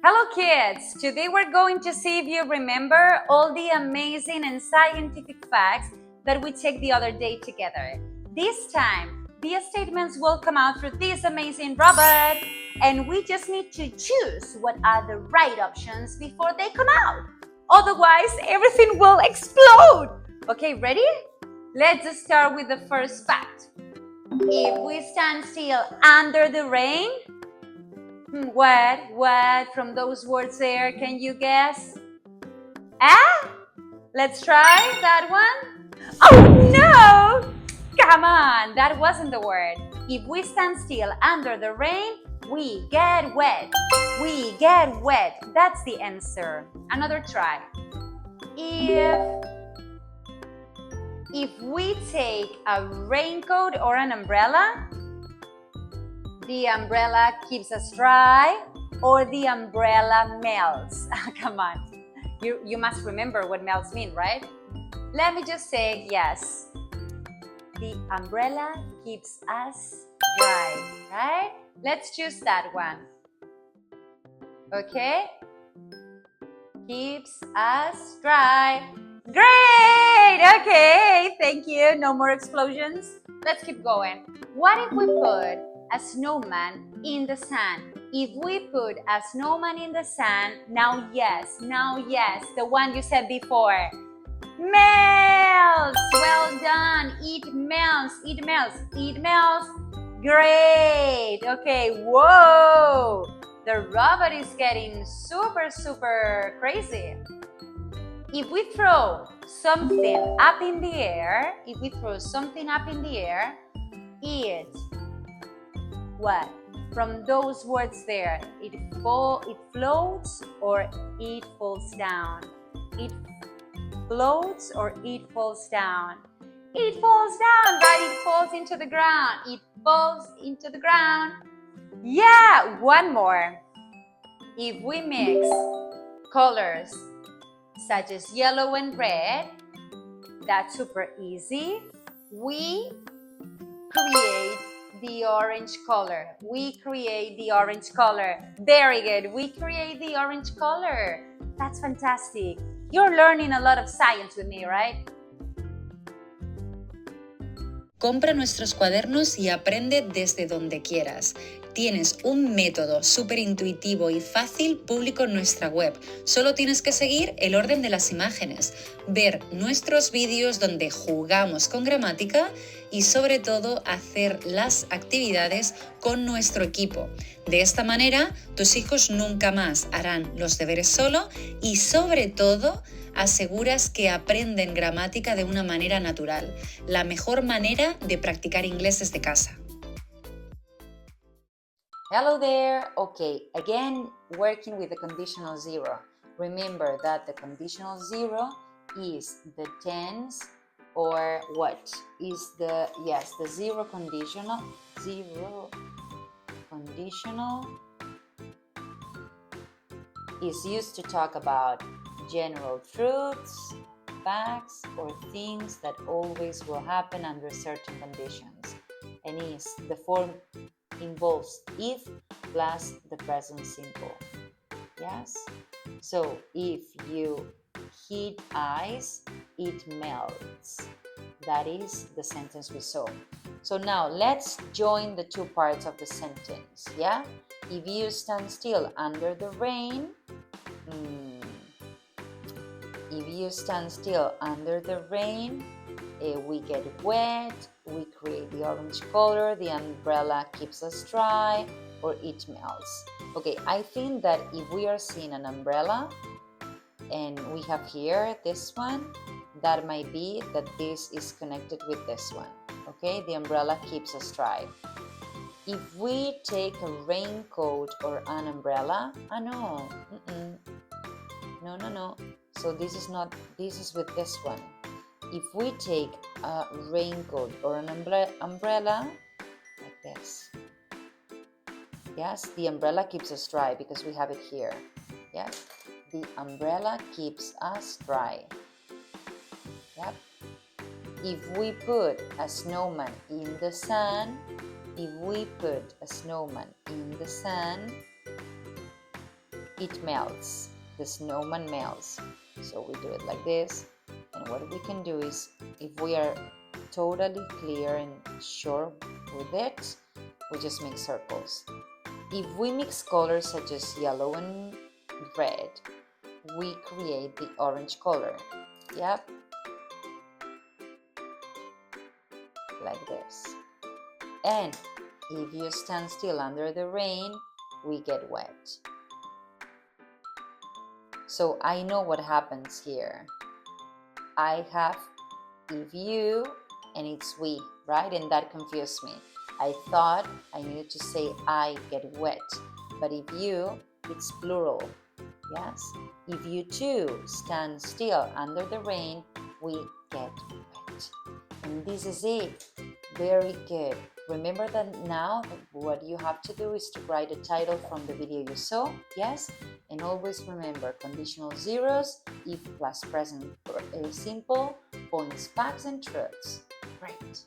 Hello kids! Today we're going to see if you remember all the amazing and scientific facts that we checked the other day together. This time, the statements will come out through this amazing robot and we just need to choose what are the right options before they come out. Otherwise, everything will explode! Okay, ready? Let's start with the first fact. If we stand still under the rain, what from those words there, can you guess? Let's try that one. Oh no! Come on, that wasn't the word. If we stand still under the rain, we get wet. We get wet. That's the answer. Another try. If we take a raincoat or an umbrella, the umbrella keeps us dry or the umbrella melts. Come on, you must remember what melts mean, right? Let me just say yes. The umbrella keeps us dry, right? Let's choose that one. Okay? Keeps us dry. Great! Okay, thank you. No more explosions. Let's keep going. What if we put a snowman in the sun? If we put a snowman in the sun, now yes, the one you said before. Melts! Well done. It melts. Great. Okay, whoa. The robot is getting super crazy. If we throw something up in the air, it what? From those words there, it floats or it falls down. It floats or it falls down. It falls down, right? It falls into the ground. It falls into the ground. Yeah, one more. If we mix colors such as yellow and red, that's super easy. We create the orange color. Very good. We create the orange color. That's fantastic. You're learning a lot of science with me, right? Compra nuestros cuadernos y aprende desde donde quieras. Tienes un método súper intuitivo y fácil público en nuestra web. Solo tienes que seguir el orden de las imágenes, ver nuestros vídeos donde jugamos con gramática y sobre todo hacer las actividades con nuestro equipo. De esta manera, tus hijos nunca más harán los deberes solo y sobre todo aseguras que aprenden gramática de una manera natural, la mejor manera de practicar inglés desde casa. Hello there. Okay, again, working with the conditional zero. Remember that the conditional zero is the tense or what? Is the zero conditional. Zero conditional is used to talk about general truths, facts, or things that always will happen under certain conditions. And the form involves if plus the present simple. Yes? So if you heat ice, it melts. That is the sentence we saw. So now let's join the two parts of the sentence. Yeah? If you stand still under the rain, we get wet, we create the orange color, the umbrella keeps us dry, or it melts. Okay, I think that if we are seeing an umbrella and we have here this one, that might be that this is connected with this one. Okay, the umbrella keeps us dry. If we take a raincoat or an umbrella, no. So this is with this one. If we take a raincoat or an umbrella, like this. Yes, the umbrella keeps us dry because we have it here. Yes, the umbrella keeps us dry. Yep. If we put a snowman in the sun, it melts. The snowman melts. So we do it like this. And what we can do is, if we are totally clear and sure with it, we just make circles. If we mix colors such as yellow and red, we create the orange color. Yep. Like this. And if you stand still under the rain, we get wet. So I know what happens here. I have if you and it's we, right? And that confused me. I thought I needed to say I get wet, but if you, it's plural. Yes? If you too stand still under the rain, we get wet. And this is it. Very good. Remember that now what you have to do is to write a title from the video you saw, yes? And always remember conditional zeros, if plus present simple, points, facts, and truths. Great.